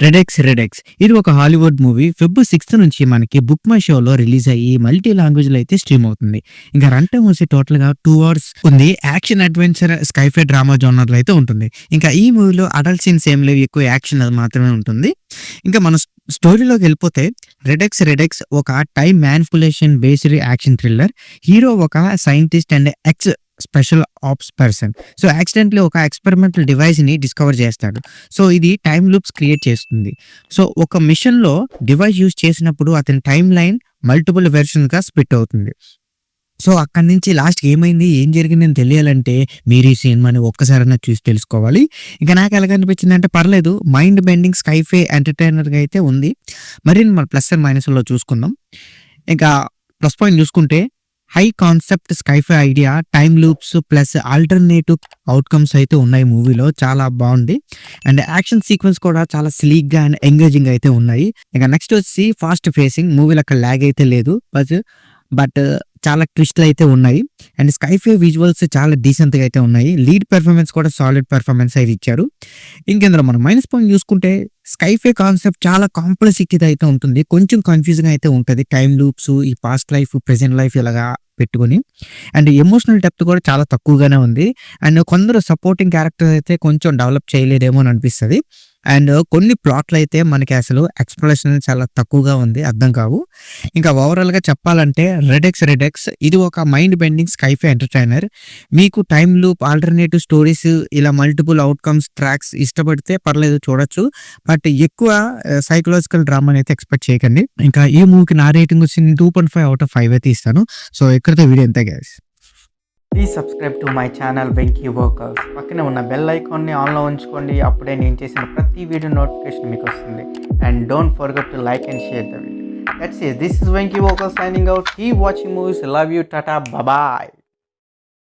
Redex ఇది ఒక Hollywood movie. Feb 6 నుంచి మనకి బుక్ మై షోలో రిలీజ్ అయ్యి మల్టీ లాంగ్వేజ్‌లో అయితే స్ట్రీమ్ అవుతుంది. ఇంకా రన్ టైమ్ వచ్చి టోటల్‌గా 2 అవర్స్ ఉంది. యాక్షన్, అడ్వెంచర్, స్కైఫై డ్రామా జోనర్‌లో అయితే ఉంటుంది. ఇంకా ఈ మూవీలో అడల్ట్ సీన్స్ ఏం లేవు. ఎక్కువ యాక్షన్ అది మాత్రమే ఉంటుంది. ఇంకా మన స్టోరీలోకి వెళ్ళిపోతే రెడెక్స్ ఒక time manipulation based action thriller. Hero ఒక scientist and special ops person. So accidentally ఒక ఎక్స్‌పెరిమెంటల్ డివైస్‌ని డిస్కవర్ చేస్తాడు. సో ఇది టైమ్ లూప్స్ క్రియేట్ చేస్తుంది. సో ఒక మిషన్‌లో డివైస్ యూజ్ చేసినప్పుడు అతని టైమ్ లైన్ మల్టిపుల్ వెర్షన్స్‌గా స్ప్లిట్ అవుతుంది. సో అక్కడి నుంచి లాస్ట్‌కి ఏమైంది, ఏం జరిగిందని తెలియాలంటే మీరు ఈ సినిమాని ఒక్కసారైనా చూసి తెలుసుకోవాలి. ఇక నాకు ఎలాగనిపించిందంటే పర్లేదు, మైండ్ బెండింగ్ స్కైఫై ఎంటర్‌టైనర్‌గా అయితే ఉంది. మరి మన ప్లస్ అండ్ మైనస్‌లో చూసుకుందాం. ఇంకా ప్లస్ పాయింట్ చూసుకుంటే high concept sci-fi idea, time loops plus alternative outcomes అయితే ఉన్నాయి మూవీలో. చాలా బావుంది. అండ్ యాక్షన్ సీక్వెన్స్ కూడా చాలా స్లీక్‌గా అండ్ ఎంగేజింగ్‌గా అయితే ఉన్నాయి. ఇక నెక్స్ట్ వచ్చి ఫాస్ట్ పేసింగ్. మూవీలో అక్కడ లాగ్ అయితే లేదు. బట్ చాలా ట్విస్ట్‌లు అయితే ఉన్నాయి. అండ్ స్కైఫై విజువల్స్ చాలా డీసెంట్‌గా అయితే ఉన్నాయి. లీడ్ పెర్ఫార్మెన్స్ కూడా సాలిడ్ పెర్ఫార్మెన్స్ అయితే ఇచ్చారు. ఇంకెందులో మనం మైనస్ పాయింట్ చూసుకుంటే స్కైఫై కాన్సెప్ట్ చాలా కాంప్లెక్సిటీ‌తో అయితే ఉంటుంది. కొంచెం కన్‌ఫ్యూజింగ్‌గా అయితే ఉంటది. టైమ్ లూప్స్, ఈ పాస్ట్ లైఫ్, ప్రెజెంట్ లైఫ్ ఇలాగా పెట్టుకొని. అండ్ ఎమోషనల్ డెప్త్ కూడా చాలా తక్కువగానే ఉంది. అండ్ కొందరు సపోర్టింగ్ క్యారెక్టర్స్ అయితే కొంచెం డెవలప్ చేయలేదేమో అని అనిపిస్తది. అండ్ కొన్ని ప్లాట్‌లు అయితే మనకి అసలు ఎక్స్‌ప్లనేషన్ చాలా తక్కువగా ఉంది. అర్థం కావు. ఇంకా ఓవరాల్‌గా చెప్పాలంటే రెడెక్స్ ఇది ఒక మైండ్ బెండింగ్ స్కైఫై ఎంటర్‌టైనర్. మీకు టైమ్ లూప్, ఆల్టర్‌నేటివ్ స్టోరీస్, ఇలా మల్టిపుల్ అవుట్‌కమ్స్ ట్రాక్స్ ఇష్టపడితే పర్లేదు చూడొచ్చు. బట్ ఎక్కువ సైకలాజికల్ డ్రామాని అయితే ఎక్స్‌పెక్ట్ చేయకండి. ఇంకా ఈ మూవీకి నా రేటింగ్ వచ్చి 2.5 ఔట్ ఆఫ్ 5 అయితే ఇస్తాను. సో ఇక్కడితో వీడియో ఇంతే guys. Please subscribe to my channel Venky workers. పక్కనే ఉన్న బెల్ ఐకాన్ని ఆన్లో ఉంచుకోండి. అప్పుడే నేను చేసిన ప్రతి వీడియో నోటిఫికేషన్ మీకు వస్తుంది. And don't forget to like and share the video. That's it. This is Venky workers signing out. Keep watching movies. Love you. Tata. Bye.